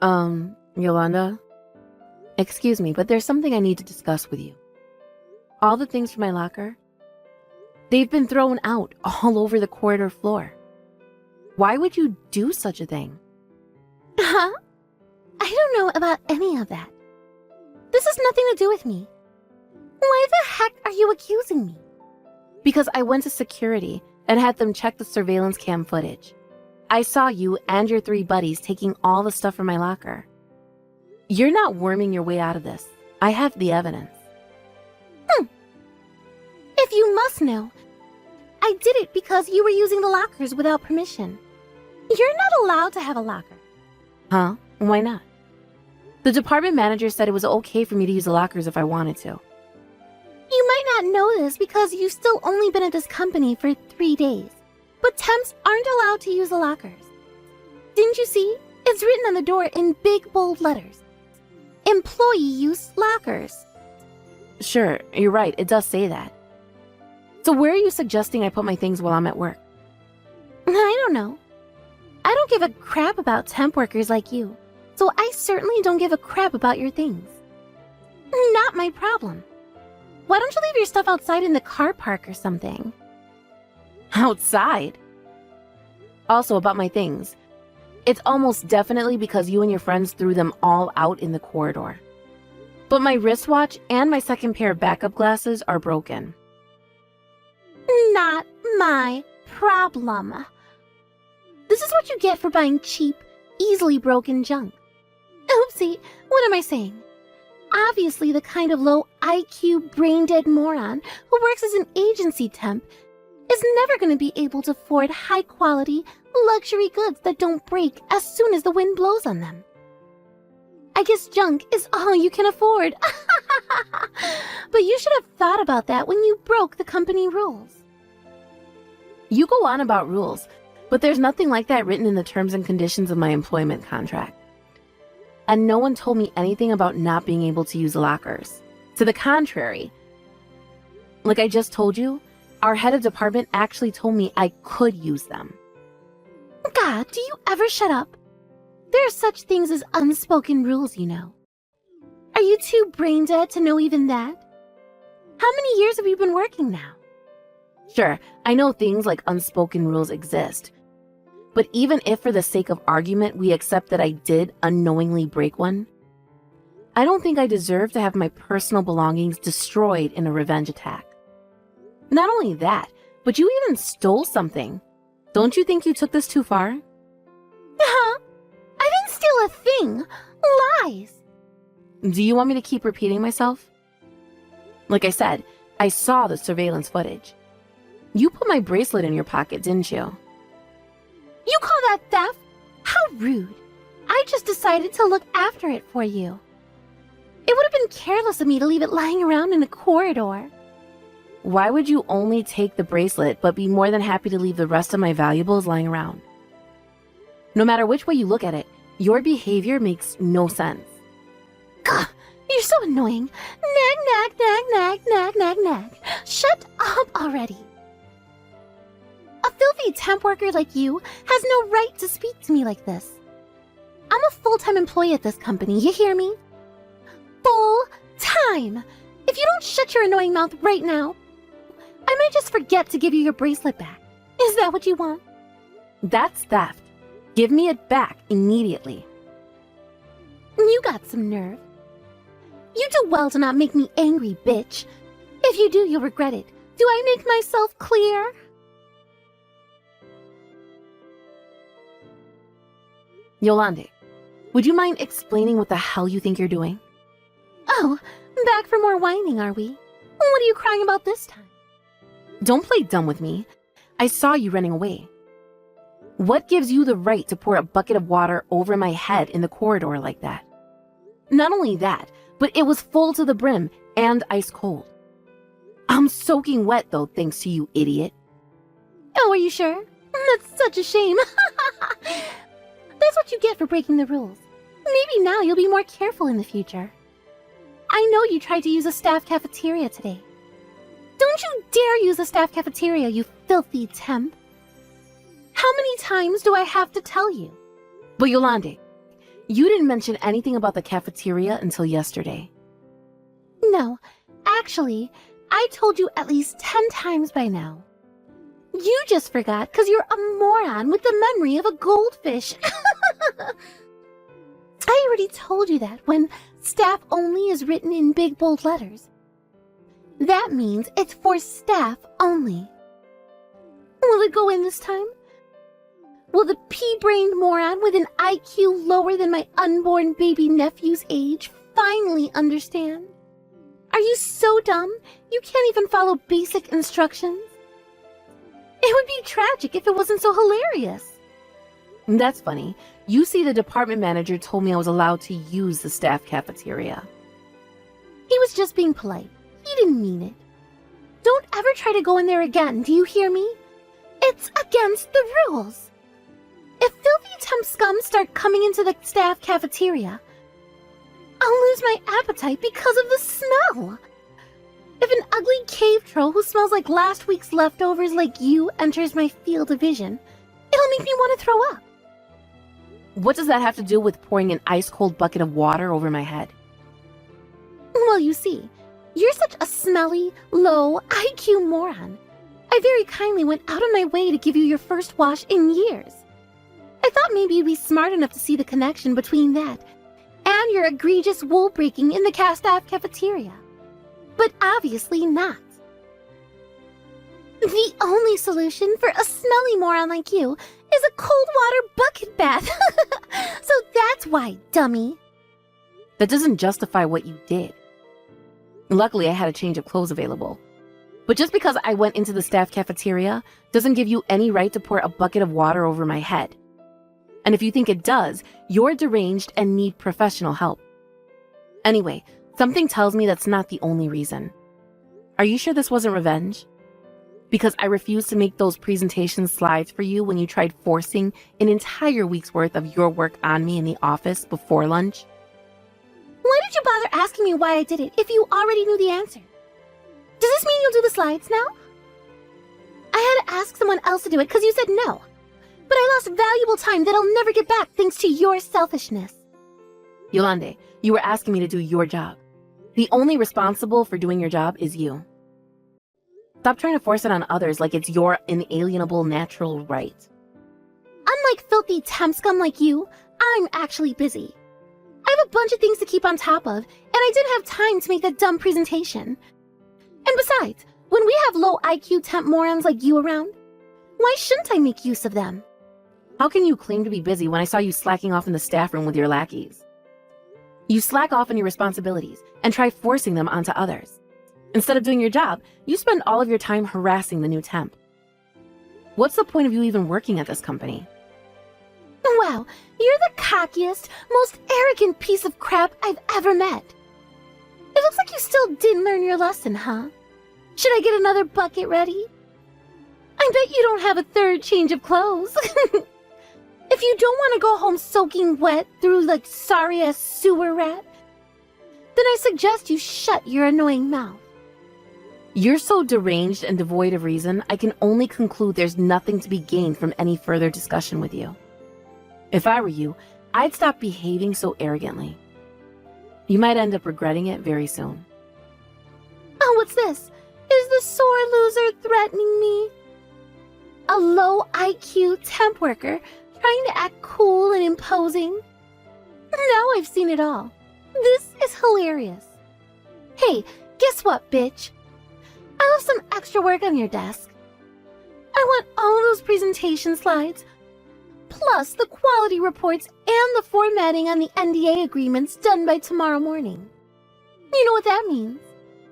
Yolanda? Excuse me, but there's something I need to discuss with you. All the things from my locker, they've been thrown out all over the corridor floor. Why would you do such a thing? Huh? I don't know about any of that. This has nothing to do with me. Why the heck are you accusing me? Because I went to security and had them check the surveillance cam footage. I saw you and your 3 buddies taking all the stuff from my locker. You're not worming your way out of this. I have the evidence. If you must know, I did it because you were using the lockers without permission. You're not allowed to have a locker. Huh? Why not? The department manager said it was okay for me to use the lockers if I wanted to. You might not know this because you've still only been at this company for 3 days. But temps aren't allowed to use the lockers. Didn't you see? It's written on the door in big bold letters. Employee use lockers. Sure, you're right, it does say that. So where are you suggesting I put my things while I'm at work? I don't know. I don't give a crap about temp workers like you, so I certainly don't give a crap about your things. Not my problem. Why don't you leave your stuff outside in the car park or something? Outside? Also, about my things. It's almost definitely because you and your friends threw them all out in the corridor. But my wristwatch and my second pair of backup glasses are broken. Not my problem. This is what you get for buying cheap, easily broken junk. Oopsie, what am I saying? Obviously, the kind of low IQ, brain-dead moron who works as an agency temp is never going to be able to afford high-quality, luxury goods that don't break as soon as the wind blows on them. I guess junk is all you can afford. But you should have thought about that when you broke the company rules. You go on about rules, but there's nothing like that written in the terms and conditions of my employment contract. And no one told me anything about not being able to use lockers. To the contrary, like I just told you, our head of department actually told me I could use them. God, do you ever shut up? There are such things as unspoken rules, you know. Are you too brain dead to know even that? How many years have you been working now? Sure, I know things like unspoken rules exist. But even if for the sake of argument we accept that I did unknowingly break one, I don't think I deserve to have my personal belongings destroyed in a revenge attack. Not only that, but you even stole something. Don't you think you took this too far? Huh? I didn't steal a thing. Lies. Do you want me to keep repeating myself? Like I said, I saw the surveillance footage. You put my bracelet in your pocket, didn't you? You call that theft? How rude. I just decided to look after it for you. It would have been careless of me to leave it lying around in a corridor. Why would you only take the bracelet but be more than happy to leave the rest of my valuables lying around? No matter which way you look at it, your behavior makes no sense. Gah, you're so annoying. Nag, nag, nag, nag, nag, nag, nag. Shut up already. A filthy temp worker like you has no right to speak to me like this. I'm a full-time employee at this company, you hear me? Full-time! If you don't shut your annoying mouth right now, I might just forget to give you your bracelet back. Is that what you want? That's theft. Give me it back immediately. You got some nerve. You do well to not make me angry, bitch. If you do, you'll regret it. Do I make myself clear? Yolande, would you mind explaining what the hell you think you're doing? Oh, back for more whining, are we? What are you crying about this time? Don't play dumb with me. I saw you running away. What gives you the right to pour a bucket of water over my head in the corridor like that? Not only that, but it was full to the brim and ice cold. I'm soaking wet though, thanks to you, idiot. Oh, are you sure? That's such a shame. That's what you get for breaking the rules. Maybe now you'll be more careful in the future. I know you tried to use a staff cafeteria today. Don't you dare use a staff cafeteria, you filthy temp. How many times do I have to tell you? But Yolande, You didn't mention anything about the cafeteria until yesterday. No, actually, I told you at least 10 times by now. You just forgot because you're a moron with the memory of a goldfish. I already told you that when staff only is written in big bold letters. That means it's for staff only. Will it go in this time? Will the pea-brained moron with an IQ lower than my unborn baby nephew's age finally understand? Are you so dumb you can't even follow basic instructions? It would be tragic if it wasn't so hilarious. That's funny. You see, the department manager told me I was allowed to use the staff cafeteria. He was just being polite. He didn't mean it. Don't ever try to go in there again, do you hear me? It's against the rules. If filthy temp scum start coming into the staff cafeteria, I'll lose my appetite because of the smell. If an ugly cave troll who smells like last week's leftovers like you enters my field of vision, it'll make me want to throw up. What does that have to do with pouring an ice-cold bucket of water over my head? Well, you see, you're such a smelly, low IQ moron. I very kindly went out of my way to give you your first wash in years. I thought maybe you'd be smart enough to see the connection between that and your egregious wool breaking in the staff cafeteria. But obviously not. The only solution for a smelly moron like you is a cold water bucket bath. So that's why, dummy. That doesn't justify what you did. Luckily, I had a change of clothes available. But just because I went into the staff cafeteria doesn't give you any right to pour a bucket of water over my head. And if you think it does, you're deranged and need professional help. Anyway, something tells me that's not the only reason. Are you sure this wasn't revenge? Because I refused to make those presentation slides for you when you tried forcing an entire week's worth of your work on me in the office before lunch? Why did you bother asking me why I did it if you already knew the answer? Does this mean you'll do the slides now? I had to ask someone else to do it because you said no. But I lost valuable time that I'll never get back thanks to your selfishness. Yolande, you were asking me to do your job. The only responsible for doing your job is you. Stop trying to force it on others like it's your inalienable natural right. Unlike filthy temp scum like you, I'm actually busy. I have a bunch of things to keep on top of, and I didn't have time to make that dumb presentation. And besides, when we have low IQ temp morons like you around, why shouldn't I make use of them? How can you claim to be busy when I saw you slacking off in the staff room with your lackeys? You slack off on your responsibilities and try forcing them onto others. Instead of doing your job, you spend all of your time harassing the new temp. What's the point of you even working at this company? Wow, you're the cockiest, most arrogant piece of crap I've ever met. It looks like you still didn't learn your lesson, huh? Should I get another bucket ready? I bet you don't have a third change of clothes. If you don't want to go home soaking wet through the sorry-ass sewer rat, then I suggest you shut your annoying mouth. You're so deranged and devoid of reason, I can only conclude there's nothing to be gained from any further discussion with you. If I were you, I'd stop behaving so arrogantly. You might end up regretting it very soon. Oh, what's this? Is the sore loser threatening me? A low IQ temp worker trying to act cool and imposing? Now I've seen it all. This is hilarious. Hey, guess what, bitch? I left some extra work on your desk. I want all those presentation slides, plus the quality reports and the formatting on the NDA agreements done by tomorrow morning. You know what that means?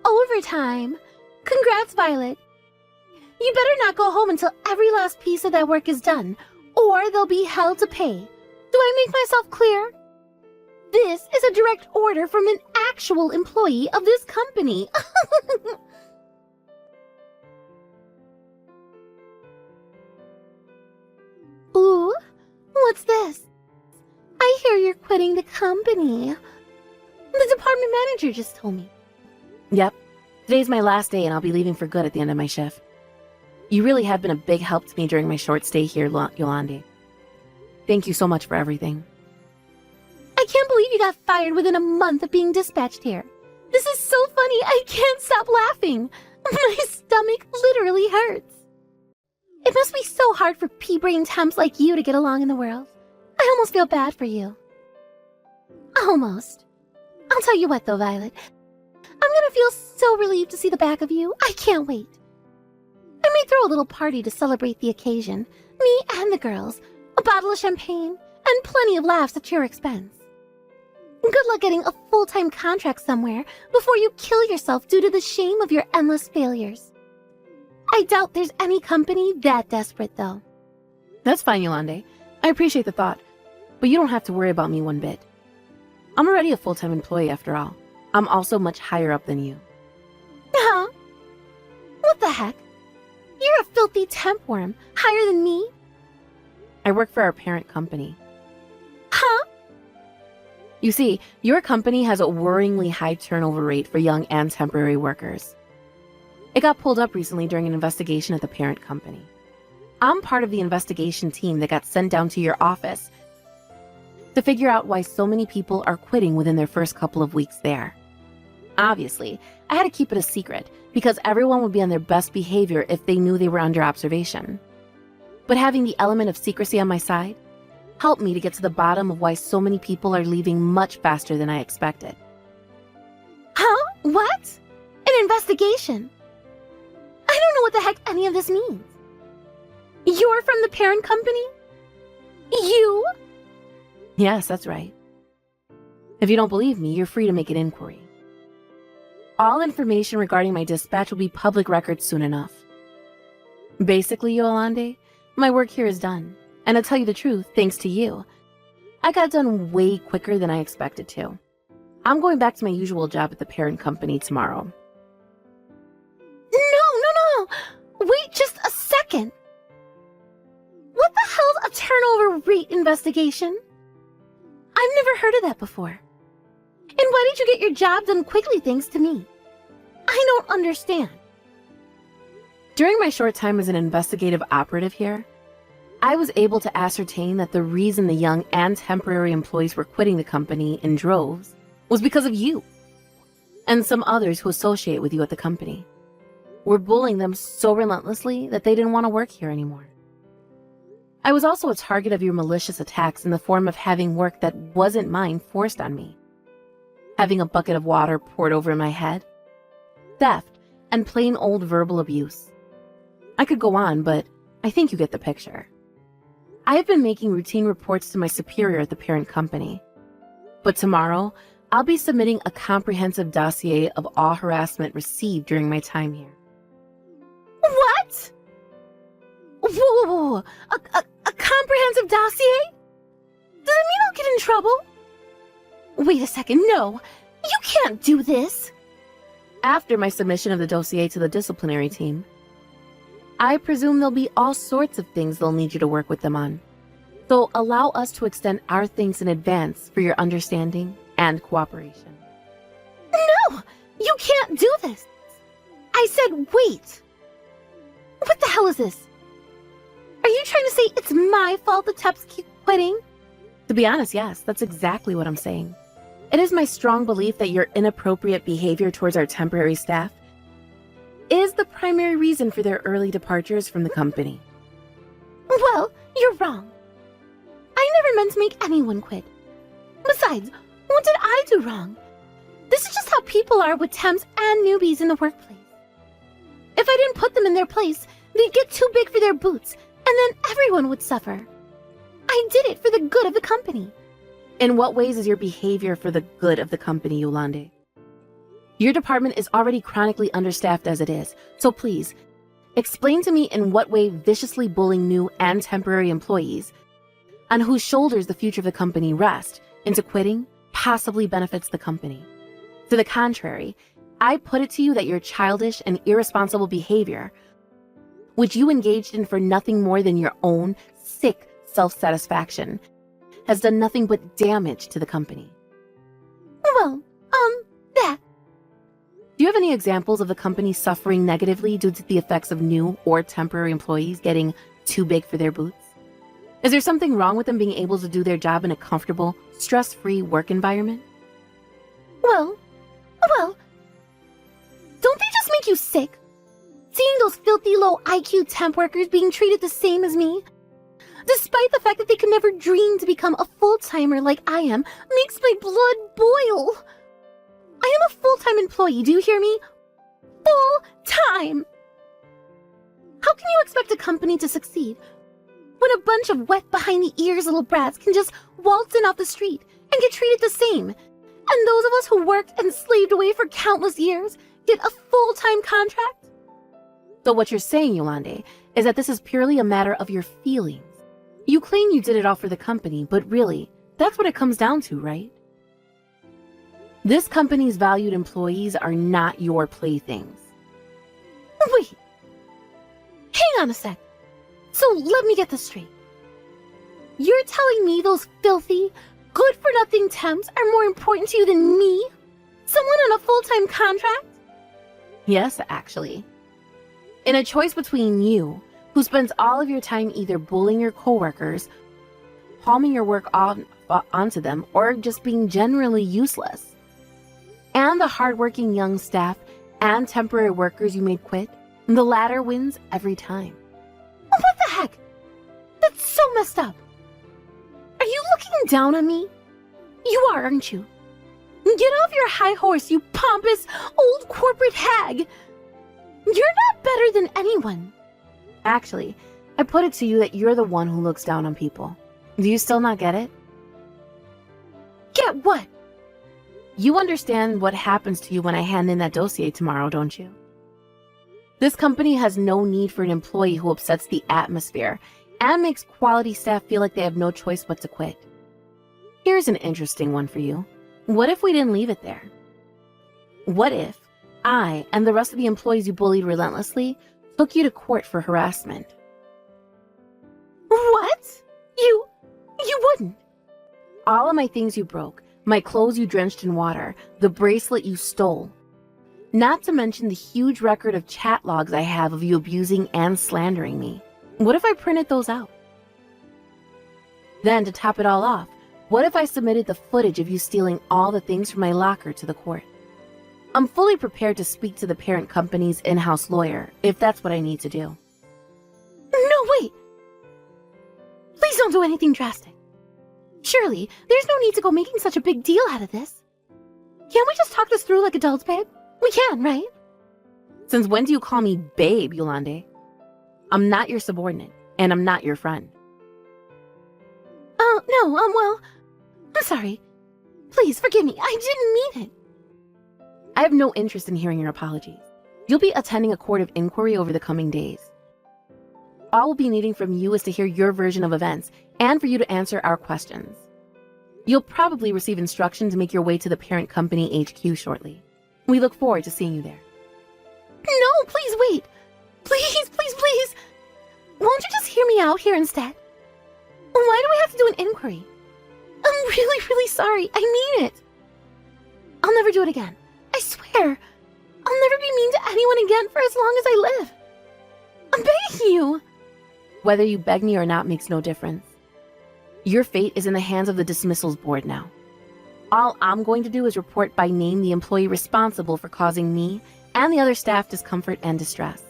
Overtime. Congrats, Violet. You better not go home until every last piece of that work is done, or they'll be hell to pay. Do I make myself clear? This is a direct order from an actual employee of this company. Ooh, what's this? I hear you're quitting the company. The department manager just told me. Yep, today's my last day and I'll be leaving for good at the end of my shift. You really have been a big help to me during my short stay here, Yolande. Thank you so much for everything. believe you got fired within a month of being dispatched here. This is so funny, I can't stop laughing. My stomach literally hurts. It must be so hard for pea-brain temps like you to get along in the world. I almost feel bad for you. Almost. I'll tell you what though, Violet. I'm gonna feel so relieved to see the back of you. I can't wait. I may throw a little party to celebrate the occasion. Me and the girls. A bottle of champagne, and plenty of laughs at your expense. Good luck getting a full-time contract somewhere before you kill yourself due to the shame of your endless failures. I doubt there's any company that desperate, though. That's fine, Yolande. I appreciate the thought, but you don't have to worry about me one bit. I'm already a full-time employee after all. I'm also much higher up than you. Huh? What the heck? You're a filthy temp worm, higher than me? I work for our parent company. Huh? You see, your company has a worryingly high turnover rate for young and temporary workers. It got pulled up recently during an investigation at the parent company. I'm part of the investigation team that got sent down to your office to figure out why so many people are quitting within their first couple of weeks there. Obviously, I had to keep it a secret because everyone would be on their best behavior if they knew they were under observation. But having the element of secrecy on my side helped me to get to the bottom of why so many people are leaving much faster than I expected. Huh? What? An investigation? I don't know what the heck any of this means. You're from the parent company? You? Yes, that's right. If you don't believe me, you're free to make an inquiry. All information regarding my dispatch will be public record soon enough. Basically, Yolande, my work here is done. And to tell you the truth, thanks to you, I got done way quicker than I expected to. I'm going back to my usual job at the parent company tomorrow. No. Wait just a second. What the hell's a turnover rate investigation? I've never heard of that before. And why did you get your job done quickly thanks to me? I don't understand. During my short time as an investigative operative here, I was able to ascertain that the reason the young and temporary employees were quitting the company in droves was because of you and some others who associate with you at the company. We're bullying them so relentlessly that they didn't want to work here anymore. I was also a target of your malicious attacks in the form of having work that wasn't mine forced on me, having a bucket of water poured over my head, theft, and plain old verbal abuse. I could go on, but I think you get the picture. I have been making routine reports to my superior at the parent company, but tomorrow I'll be submitting a comprehensive dossier of all harassment received during my time here. What? Whoa. A comprehensive dossier? Does it mean I'll get in trouble? Wait a second, no. You can't do this. After my submission of the dossier to the disciplinary team, I presume there'll be all sorts of things they'll need you to work with them on. So allow us to extend our thanks in advance for your understanding and cooperation. No! You can't do this! I said wait! What the hell is this? Are you trying to say it's my fault the Teps keep quitting? To be honest, yes, that's exactly what I'm saying. It is my strong belief that your inappropriate behavior towards our temporary staff is the primary reason for their early departures from the company. Well, you're wrong. I never meant to make anyone quit. Besides, what did I do wrong? This is just how people are with temps and newbies in the workplace. If I didn't put them in their place, they'd get too big for their boots, and then everyone would suffer. I did it for the good of the company. In what ways is your behavior for the good of the company, Yolande? Your department is already chronically understaffed as it is, so please, explain to me in what way viciously bullying new and temporary employees, on whose shoulders the future of the company rests, into quitting possibly benefits the company. To the contrary, I put it to you that your childish and irresponsible behavior, which you engaged in for nothing more than your own sick self-satisfaction, has done nothing but damage to the company. Well, that. Do you have any examples of the company suffering negatively due to the effects of new or temporary employees getting too big for their boots? Is there something wrong with them being able to do their job in a comfortable, stress-free work environment? Well, don't they just make you sick? Seeing those filthy low IQ temp workers being treated the same as me, despite the fact that they could never dream to become a full-timer like I am, makes my blood boil. I am a full-time employee, do you hear me? Full-time! How can you expect a company to succeed when a bunch of wet behind-the-ears little brats can just waltz in off the street and get treated the same, and those of us who worked and slaved away for countless years get a full-time contract? So what you're saying, Yolande, is that this is purely a matter of your feelings. You claim you did it all for the company, but really, that's what it comes down to, right? This company's valued employees are not your playthings. Wait. Hang on a sec. So let me get this straight. You're telling me those filthy, good-for-nothing temps are more important to you than me? Someone on a full-time contract? Yes, actually. In a choice between you, who spends all of your time either bullying your coworkers, palming your work onto them, or just being generally useless, and the hardworking young staff and temporary workers you made quit, the latter wins every time. What the heck? That's so messed up. Are you looking down on me? You are, aren't you? Get off your high horse, you pompous old corporate hag. You're not better than anyone. Actually, I put it to you that you're the one who looks down on people. Do you still not get it? Get what? You understand what happens to you when I hand in that dossier tomorrow, don't you? This company has no need for an employee who upsets the atmosphere and makes quality staff feel like they have no choice but to quit. Here's an interesting one for you. What if we didn't leave it there? What if I and the rest of the employees you bullied relentlessly took you to court for harassment? What? You wouldn't. All of my things you broke, my clothes you drenched in water, the bracelet you stole. Not to mention the huge record of chat logs I have of you abusing and slandering me. What if I printed those out? Then, to top it all off, what if I submitted the footage of you stealing all the things from my locker to the court? I'm fully prepared to speak to the parent company's in-house lawyer, if that's what I need to do. No, wait. Please don't do anything drastic. Surely, there's no need to go making such a big deal out of this. Can't we just talk this through like adults, babe? We can, right? Since when do you call me babe, Yolande? I'm not your subordinate, and I'm not your friend. No, well, I'm sorry. Please, forgive me. I didn't mean it. I have no interest in hearing your apologies. You'll be attending a court of inquiry over the coming days. All we'll be needing from you is to hear your version of events and for you to answer our questions. You'll probably receive instructions to make your way to the parent company HQ shortly. We look forward to seeing you there. No, please wait. Please, please, please. Won't you just hear me out here instead? Why do we have to do an inquiry? I'm really, really sorry. I mean it. I'll never do it again. I swear. I'll never be mean to anyone again for as long as I live. I'm begging you. Whether you beg me or not makes no difference. Your fate is in the hands of the dismissals board now. All I'm going to do is report by name the employee responsible for causing me and the other staff discomfort and distress,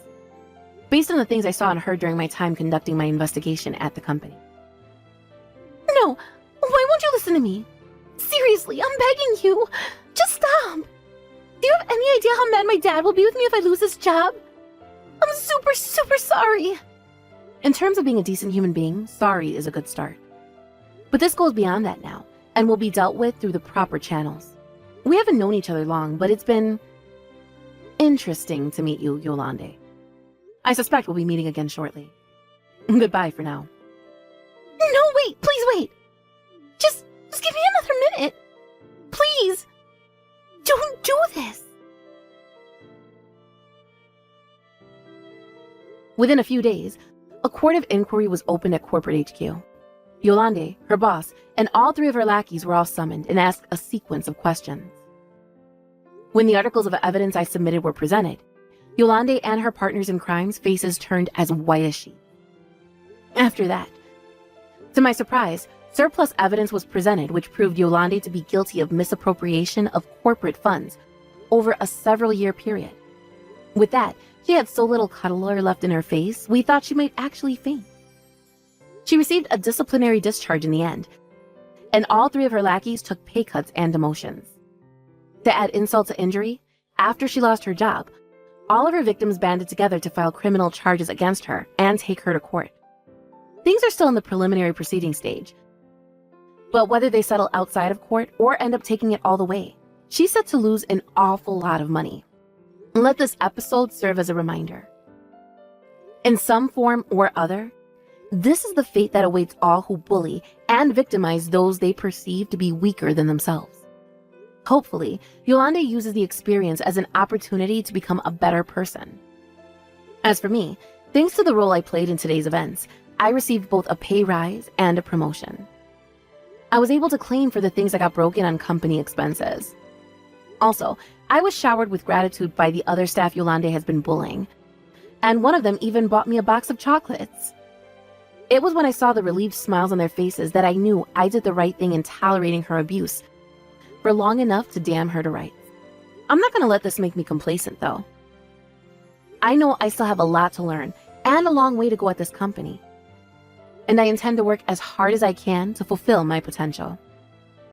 based on the things I saw and heard during my time conducting my investigation at the company. No, why won't you listen to me? Seriously, I'm begging you. Just stop. Do you have any idea how mad my dad will be with me if I lose this job? I'm super, super sorry. In terms of being a decent human being, sorry is a good start. But this goes beyond that now, and will be dealt with through the proper channels. We haven't known each other long, but it's been interesting to meet you, Yolande. I suspect we'll be meeting again shortly. Goodbye for now. No, wait, please wait. Just give me another minute. Please. Don't do this. Within a few days, a court of inquiry was opened at corporate HQ. Yolande, her boss, and all three of her lackeys were all summoned and asked a sequence of questions. When the articles of evidence I submitted were presented, Yolande and her partners in crime's faces turned as white as sheet. After that, To my surprise, surplus evidence was presented which proved Yolande to be guilty of misappropriation of corporate funds over a several-year period. With that, she had so little color left in her face, we thought she might actually faint. She received a disciplinary discharge in the end, and all 3 of her lackeys took pay cuts and demotions. To add insult to injury, after she lost her job, all of her victims banded together to file criminal charges against her and take her to court. Things are still in the preliminary proceeding stage, but whether they settle outside of court or end up taking it all the way, she's set to lose an awful lot of money. Let this episode serve as a reminder. In some form or other, this is the fate that awaits all who bully and victimize those they perceive to be weaker than themselves. Hopefully, Yolande uses the experience as an opportunity to become a better person. As for me, thanks to the role I played in today's events, I received both a pay rise and a promotion. I was able to claim for the things that got broken on company expenses. Also, I was showered with gratitude by the other staff Yolande has been bullying, and one of them even bought me a box of chocolates. It was when I saw the relieved smiles on their faces that I knew I did the right thing in tolerating her abuse for long enough to damn her to rights. I'm not going to let this make me complacent, though. I know I still have a lot to learn and a long way to go at this company, and I intend to work as hard as I can to fulfill my potential.